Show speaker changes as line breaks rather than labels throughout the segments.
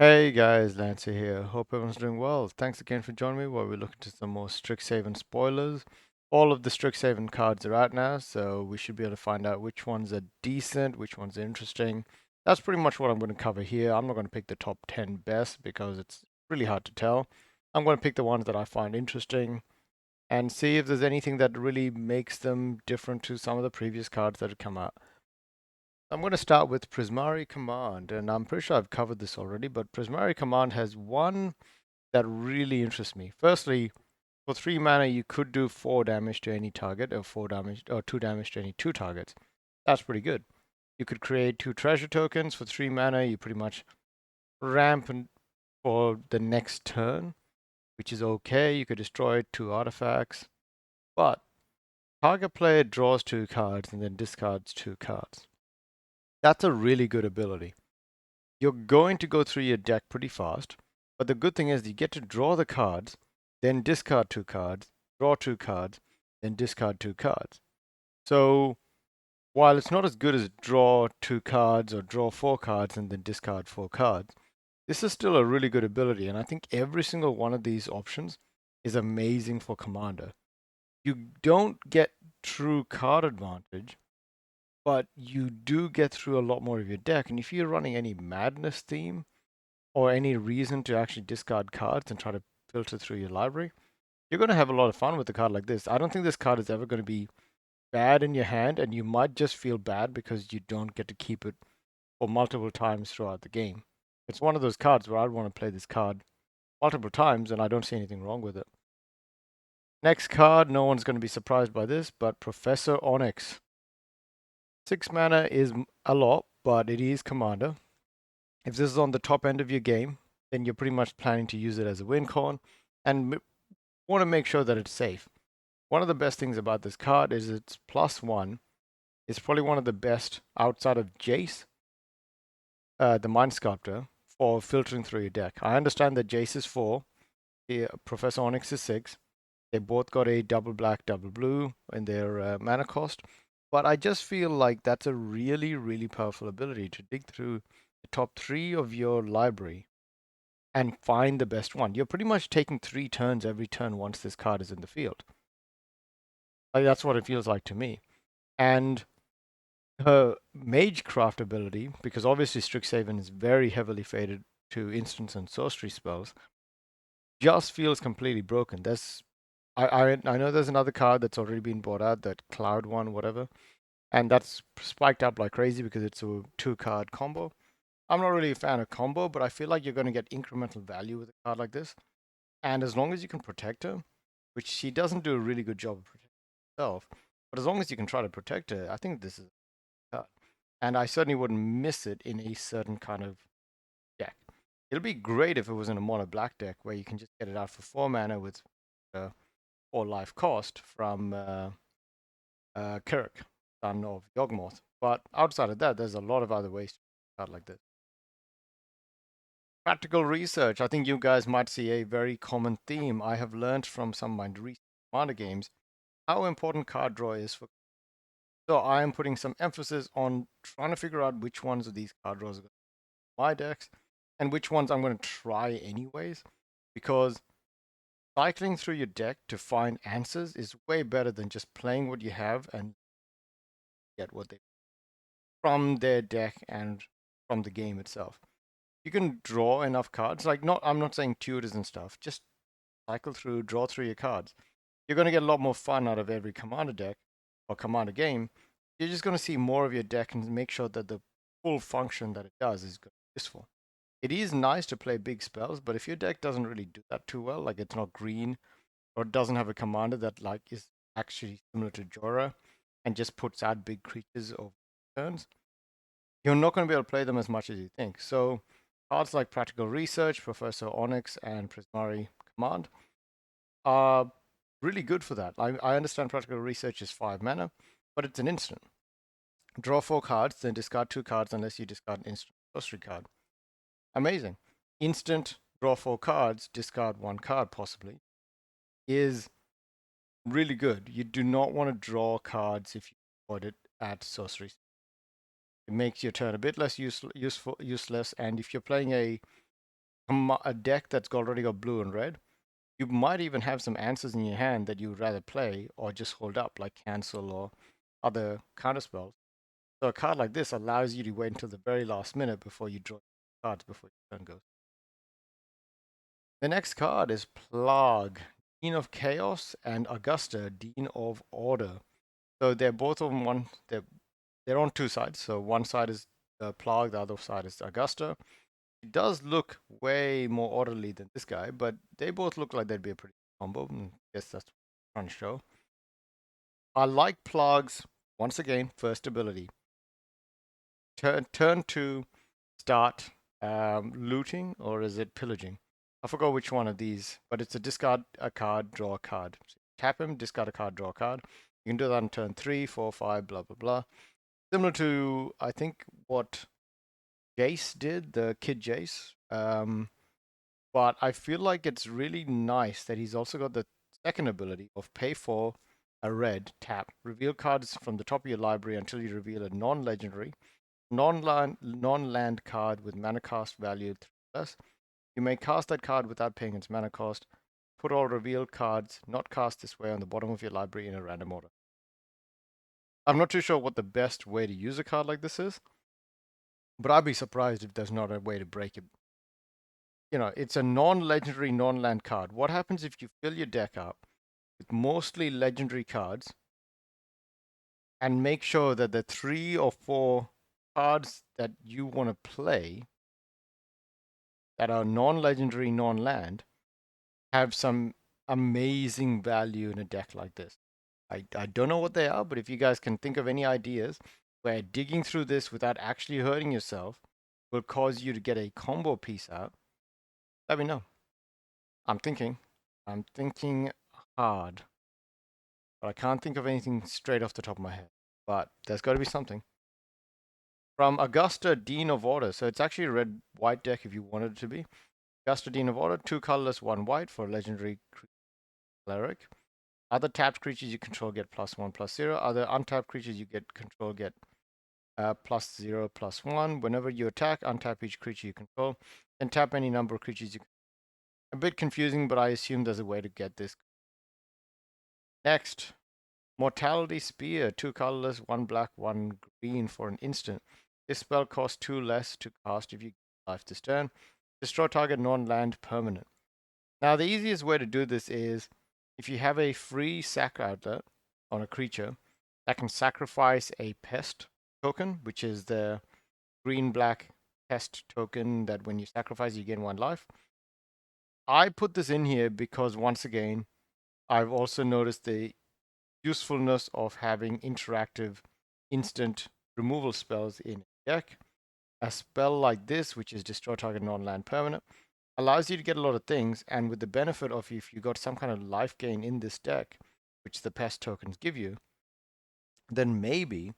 Hey guys, Lancer here. Hope everyone's doing well. Thanks again for joining me while we look into some more Strixhaven spoilers. All of the Strixhaven cards are out now, so we should be able to find out which ones are decent, which ones are interesting. That's pretty much what I'm going to cover here. I'm not going to pick the top 10 best because it's really hard to tell. I'm going to pick the ones that I find interesting and see if there's anything that really makes them different to some of the previous cards that have come out. I'm going to start with Prismari Command, and I'm pretty sure I've covered this already, but Prismari Command has one that really interests me. Firstly, for 3 mana, you could do 4 damage to any target, or 4 damage, or 2 damage to any 2 targets. That's pretty good. You could create 2 treasure tokens for 3 mana. You pretty much ramp for the next turn, which is okay. You could destroy 2 artifacts, but target player draws 2 cards and then discards 2 cards. That's a really good ability. You're going to go through your deck pretty fast, but the good thing is you get to draw the cards, then discard 2 cards, draw 2 cards, then discard 2 cards. So while it's not as good as draw 2 cards or draw 4 cards and then discard 4 cards, this is still a really good ability, and I think every single one of these options is amazing for Commander. You don't get true card advantage, but you do get through a lot more of your deck, and if you're running any madness theme, or any reason to actually discard cards and try to filter through your library, you're going to have a lot of fun with a card like this. I don't think this card is ever going to be bad in your hand, and you might just feel bad because you don't get to keep it for multiple times throughout the game. It's one of those cards where I'd want to play this card multiple times, and I don't see anything wrong with it. Next card, no one's going to be surprised by this, but Professor Onyx. 6 mana is a lot, but it is Commander. If this is on the top end of your game, then you're pretty much planning to use it as a win con and want to make sure that it's safe. One of the best things about this card is it's +1. It's probably one of the best outside of Jace, the Mind Sculptor, for filtering through your deck. I understand that Jace is 4, Professor Onyx is 6. They both got a double black, double blue in their mana cost. But I just feel like that's a really, really powerful ability to dig through the top 3 of your library and find the best one. You're pretty much taking 3 turns every turn once this card is in the field. Like, that's what it feels like to me. And her Magecraft ability, because obviously Strixhaven is very heavily faded to instants and sorcery spells, just feels completely broken. I know there's another card that's already been bought out, that Cloud one, whatever, and that's spiked up like crazy because it's a 2-card combo. I'm not really a fan of combo, but I feel like you're going to get incremental value with a card like this. And as long as you can protect her, which she doesn't do a really good job of protecting herself, but as long as you can try to protect her, I think this is a card. And I certainly wouldn't miss it in a certain kind of deck. It'll be great if it was in a mono black deck where you can just get it out for 4 mana with 4 life cost from Kirk, son of Yawgmoth. But outside of that, there's a lot of other ways to card like this. Practical research. I think you guys might see a very common theme. I have learned from some of my recent Commander games how important card draw is for. So I am putting some emphasis on trying to figure out which ones of these card draws are going to be my decks and which ones I'm going to try anyways, because cycling through your deck to find answers is way better than just playing what you have and get what they from their deck and from the game itself. You can draw enough cards. Like, not I'm not saying tutors and stuff. Just cycle through, draw through your cards. You're going to get a lot more fun out of every commander deck or commander game. You're just going to see more of your deck and make sure that the full function that it does is useful. It is nice to play big spells, but if your deck doesn't really do that too well, like it's not green or it doesn't have a commander that like is actually similar to Jorah and just puts out big creatures over turns, you're not going to be able to play them as much as you think. So cards like Practical Research, Professor Onyx, and Prismari Command are really good for that. I understand Practical Research is 5 mana, but it's an instant. Draw 4 cards, then discard 2 cards unless you discard an instant sorcery card. Amazing. Instant, draw 4 cards, discard 1 card possibly, is really good. You do not want to draw cards if you avoid it at sorcery. It makes your turn a bit less useless, and if you're playing a a deck that's already got blue and red, you might even have some answers in your hand that you'd rather play or just hold up, like cancel or other counterspells. So a card like this allows you to wait until the very last minute before you draw cards before your turn goes. The next card is Plague, Dean of Chaos, and Augusta, Dean of Order. So they're both on one. They're on two sides. So one side is Plague, the other side is Augusta. It does look way more orderly than this guy, but they both look like they'd be a pretty combo. I guess that's what I'm trying to show. I like Plague's, once again, first ability. Turn to start looting, or is it pillaging? I forgot which one of these, but it's a discard a card, draw a card. So tap him, discard a card, draw a card. You can do that on turn 3, 4, 5, blah, blah, blah. Similar to, I think, what Jace did, the Kid Jace. But I feel like it's really nice that he's also got the second ability of pay for a red, tap. Reveal cards from the top of your library until you reveal a non-legendary, non-land card with mana cost value 3 less. You may cast that card without paying its mana cost. Put all revealed cards not cast this way on the bottom of your library in a random order. I'm not too sure what the best way to use a card like this is, but I'd be surprised if there's not a way to break it. You know, it's a non-legendary, non-land card. What happens if you fill your deck up with mostly legendary cards and make sure that the 3 or 4 cards that you want to play that are non-legendary, non-land have some amazing value in a deck like this? I don't know what they are, but if you guys can think of any ideas where digging through this without actually hurting yourself will cause you to get a combo piece out, let me know. I'm thinking hard, but I can't think of anything straight off the top of my head. But there's got to be something. From Augusta, Dean of Order. So it's actually a red-white deck if you wanted it to be. Augusta, Dean of Order, 2 colorless, 1 white for legendary cleric. Other tapped creatures you control get +1/+0. Other untapped creatures you get control get +0/+1. Whenever you attack, untap each creature you control, and tap any number of creatures you. A bit confusing, but I assume there's a way to get this. Next, Mortality Spear, 2 colorless, 1 black, 1 green for an instant. This spell costs 2 less to cast if you life this turn. Destroy target non-land permanent. Now, the easiest way to do this is if you have a free sack outlet on a creature that can sacrifice a pest token, which is the green-black pest token that when you sacrifice, you gain 1 life. I put this in here because, once again, I've also noticed the usefulness of having interactive instant removal spells in a deck. A spell like this, which is destroy target non-land permanent, allows you to get a lot of things, and with the benefit of if you got some kind of life gain in this deck, which the pest tokens give you, then maybe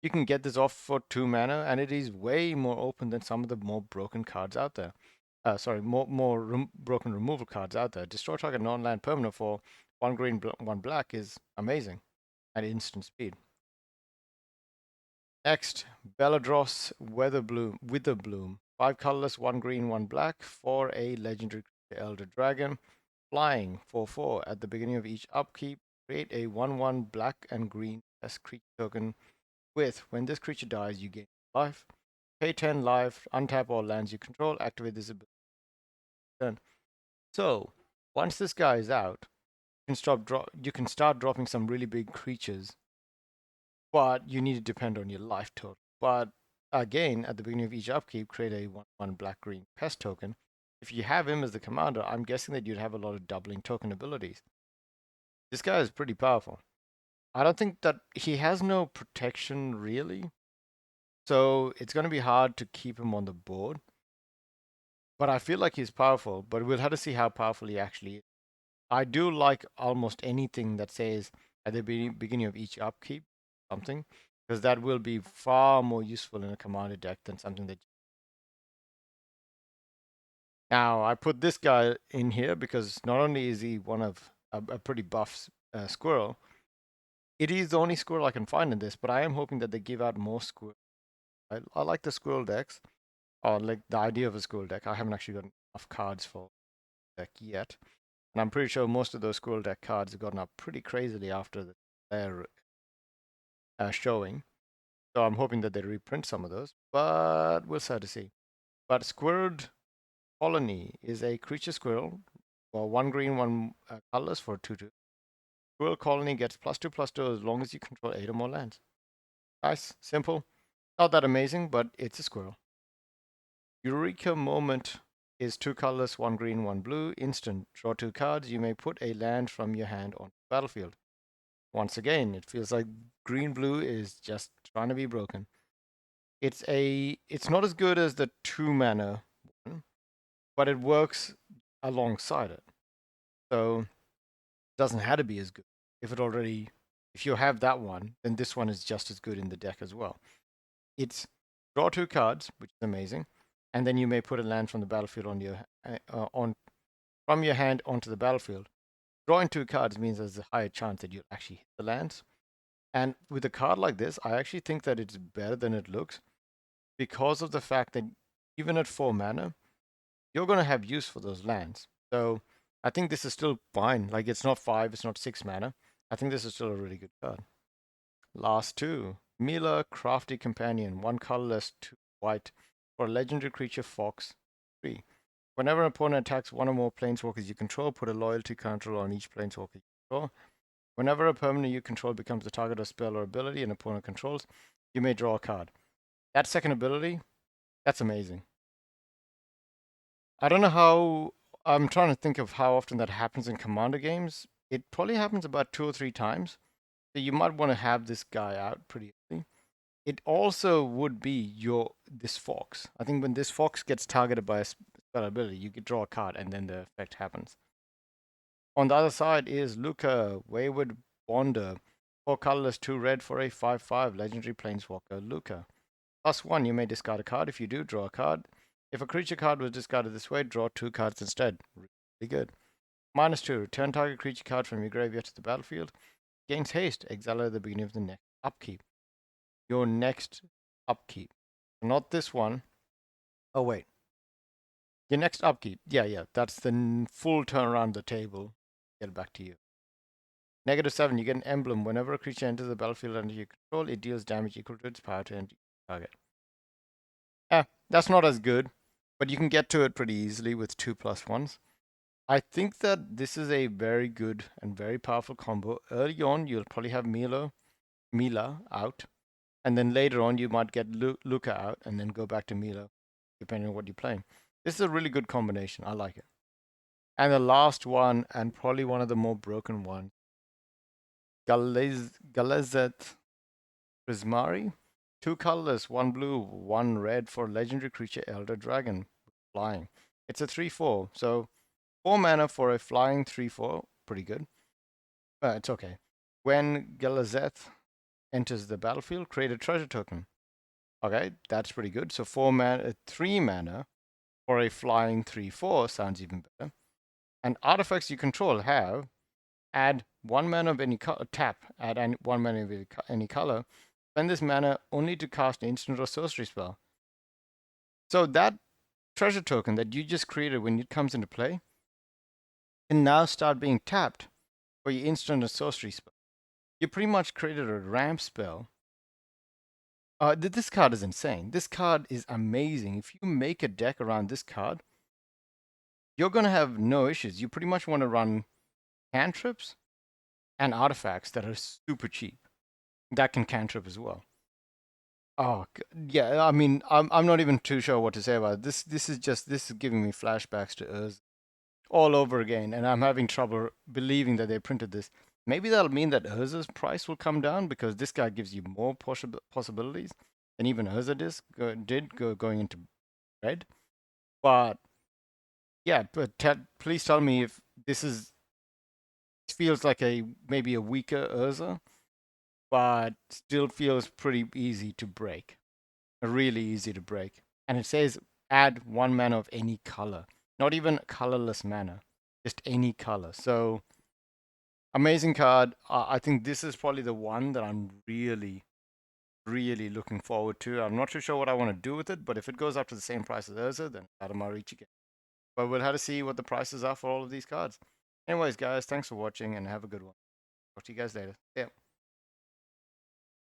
you can get this off for 2 mana, and it is way more open than some of the more broken cards out there. More broken removal cards out there. Destroy target non-land permanent for 1 green, 1 black is amazing at instant speed. Next, Belladross Weatherbloom. 5 colorless, 1 green, 1 black for a legendary Elder Dragon. Flying 4/4. At the beginning of each upkeep, create a 1/1 black and green pest creature token with, when this creature dies, you gain life. Pay 10 life, untap all lands you control, activate this ability. Turn. So, once this guy is out, you can start dropping some really big creatures, but you need to depend on your life total. But again, at the beginning of each upkeep, create a 1/1 black green pest token. If you have him as the commander, I'm guessing that you'd have a lot of doubling token abilities. This guy is pretty powerful. I don't think that he has no protection really, so it's going to be hard to keep him on the board. But I feel like he's powerful, but we'll have to see how powerful he actually is. I do like almost anything that says at the beginning of each upkeep something, because that will be far more useful in a commander deck than something that. Now, I put this guy in here because not only is he one of a pretty buff squirrel, it is the only squirrel I can find in this, but I am hoping that they give out more squirrel. I like the squirrel decks, or like the idea of a squirrel deck. I haven't actually gotten enough cards for the deck yet. And I'm pretty sure most of those Squirrel deck cards have gotten up pretty crazily after their showing. So I'm hoping that they reprint some of those, but we'll have to see. But Squirrel Colony is a creature squirrel, well, 1 green, 1 colorless for 2/2. Squirrel Colony gets +2/+2 as long as you control 8 or more lands. Nice, simple. Not that amazing, but it's a squirrel. Eureka Moment is 2 colorless, 1 green, 1 blue. Instant. Draw 2 cards. You may put a land from your hand on the battlefield. Once again, it feels like green-blue is just trying to be broken. It's not as good as the 2 mana one, but it works alongside it. So it doesn't have to be as good. If you have that one, then this one is just as good in the deck as well. It's draw 2 cards, which is amazing, and then you may put a land from the battlefield from your hand onto the battlefield. Drawing 2 cards means there's a higher chance that you'll actually hit the lands. And with a card like this, I actually think that it's better than it looks because of the fact that even at 4 mana, you're going to have use for those lands. So I think this is still fine. Like, it's not 5, it's not 6 mana. I think this is still a really good card. Last 2. Miele, Crafty Companion, 1 colorless, 2 white, for a legendary creature, Fox, 3. Whenever an opponent attacks 1 or more planeswalkers you control, put a loyalty counter on each planeswalker you control. Whenever a permanent you control becomes the target of a spell or ability an opponent controls, you may draw a card. That second ability, that's amazing. I don't know how. I'm trying to think of how often that happens in Commander games. It probably happens about 2 or 3 times. So you might want to have this guy out pretty early. It also would be this fox. I think when this fox gets targeted by a spell ability, you could draw a card and then the effect happens. On the other side is Luca, Wayward Wander, 4 colorless, 2 red for a 5/5 legendary planeswalker. Luca. +1, you may discard a card. If you do, draw a card. If a creature card was discarded this way, draw 2 cards instead. Really good. -2, return target creature card from your graveyard to the battlefield. Gains haste, exile at the beginning of the next upkeep. Your next upkeep. Not this one. Oh, wait. Your next upkeep. Yeah. That's the full turn around the table. Get it back to you. -7, you get an emblem. Whenever a creature enters the battlefield under your control, it deals damage equal to its power to enter your target. That's not as good, but you can get to it pretty easily with 2+1s. I think that this is a very good and very powerful combo. Early on, you'll probably have Miele out, and then later on, you might get Luca out, and then go back to Miele, depending on what you're playing. This is a really good combination. I like it. And the last one, and probably one of the more broken ones, Galezet Prismari. 2 colorless, 1 blue, 1 red for legendary creature Elder Dragon. Flying. It's a 3/4, so 4 mana for a flying 3/4. Pretty good. It's okay. When Galazeth enters the battlefield, create a treasure token. Okay, that's pretty good. So 3 mana for a flying 3/4 sounds even better. And artifacts you control have add 1 mana of any tap, add 1 mana of any color. Spend this mana only to cast an instant or sorcery spell. So that treasure token that you just created when it comes into play can now start being tapped for your instant or sorcery spell. You pretty much created a ramp spell. This card is insane. This card is amazing. If you make a deck around this card, you're going to have no issues. You pretty much want to run cantrips and artifacts that are super cheap. That can cantrip as well. Oh yeah, I mean, I'm not even too sure what to say about it. This is giving me flashbacks to Urza all over again, and I'm having trouble believing that they printed this. Maybe that'll mean that Urza's price will come down because this guy gives you more possibilities than even Urza did going into red. But yeah, but please tell me if feels like maybe a weaker Urza, but still feels pretty easy to break. Really easy to break. And it says add 1 mana of any color. Not even colorless mana. Just any color. So amazing card. I think this is probably the one that I'm really, really looking forward to. I'm not too sure what I want to do with it, but if it goes up to the same price as Urza, then out of my reach again. But we'll have to see what the prices are for all of these cards. Anyways, guys, thanks for watching and have a good one. Talk to you guys later. Yeah.